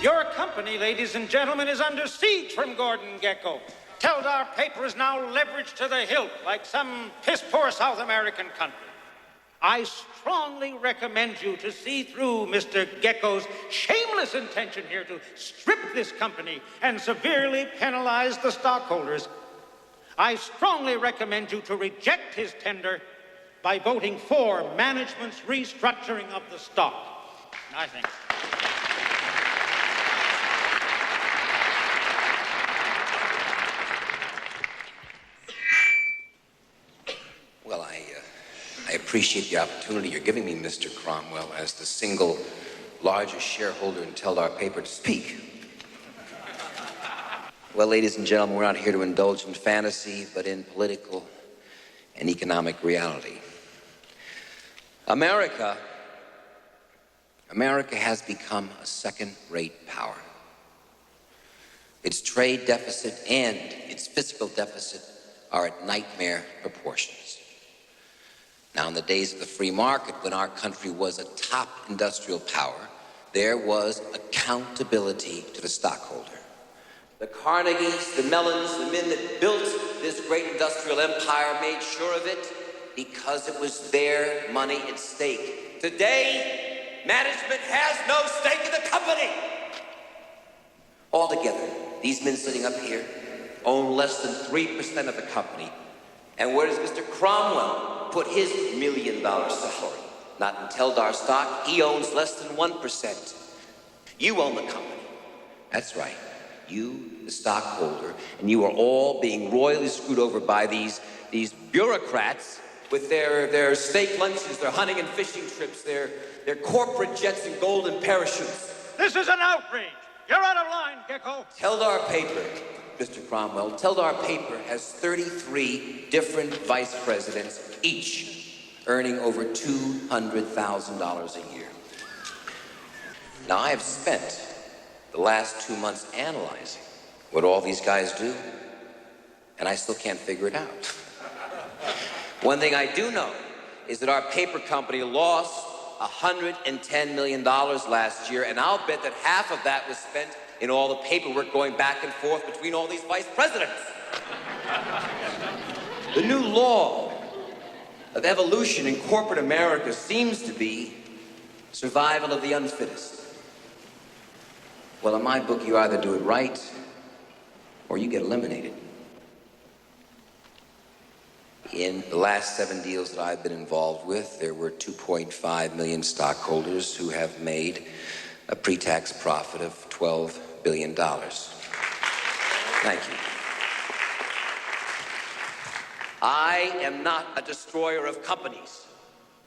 Your company, ladies and gentlemen, is under siege from Gordon Gekko. Teldar paper is now leveraged to the hilt like some piss-poor South American country. I strongly recommend you to see through Mr. Gekko's shameless intention here to strip this company and severely penalize the stockholders. I strongly recommend you to reject his tender by voting for management's restructuring of the stock. I think. Well, I appreciate the opportunity you're giving me, Mr. Cromwell, as the single largest shareholder in Teldar paper to speak. Well, ladies and gentlemen, we're not here to indulge in fantasy, but in political and economic reality. America has become a second-rate power. Its trade deficit and its fiscal deficit are at nightmare proportions. Now, in the days of the free market, when our country was a top industrial power, there was accountability to the stockholder. The Carnegies, the Mellons, the men that built this great industrial empire made sure of it because it was their money at stake. Today, management has no stake in the company. Altogether, these men sitting up here own less than 3% of the company. And where does Mr. Cromwell put his $1 million salary? Not in Teldar stock. He owns less than 1%. You own the company. That's right. You, the stockholder, and you are all being royally screwed over by these bureaucrats with their steak lunches, their hunting and fishing trips, their corporate jets and golden parachutes. This is an outrage. You're out of line, Gekko. Teldar paper, Mr. Cromwell, Teldar paper has 33 different vice presidents, each earning over $200,000 a year. Now, I have spent the last 2 months analyzing what all these guys do, and I still can't figure it out. One thing I do know is that our paper company lost $110 million last year, and I'll bet that half of that was spent in all the paperwork going back and forth between all these vice presidents. The new law of evolution in corporate America seems to be survival of the unfittest. Well, in my book, you either do it right or you get eliminated. In the last 7 deals that I've been involved with, there were 2.5 million stockholders who have made a pre-tax profit of $12 billion. Thank you. I am not a destroyer of companies.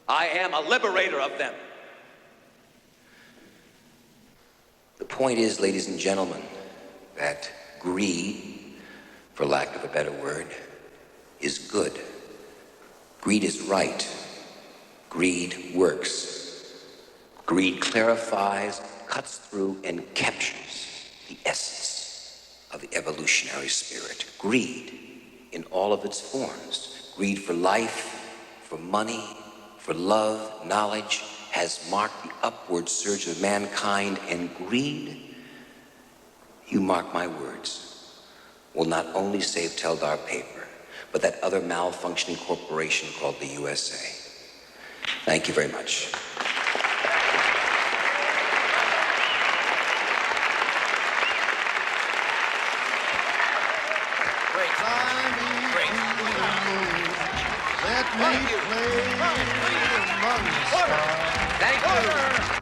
I am a liberator of them. The point is, ladies and gentlemen, that greed, for lack of a better word, is good. Greed is right. Greed works. Greed clarifies, cuts through, and captures the essence of the evolutionary spirit. Greed in all of its forms. Greed for life, for money, for love, knowledge, has marked the upward surge of mankind, and greed, you mark my words, will not only save Teldar paper, but that other malfunctioning corporation called the USA. Thank you very much. Let me play among the stars. Thank you.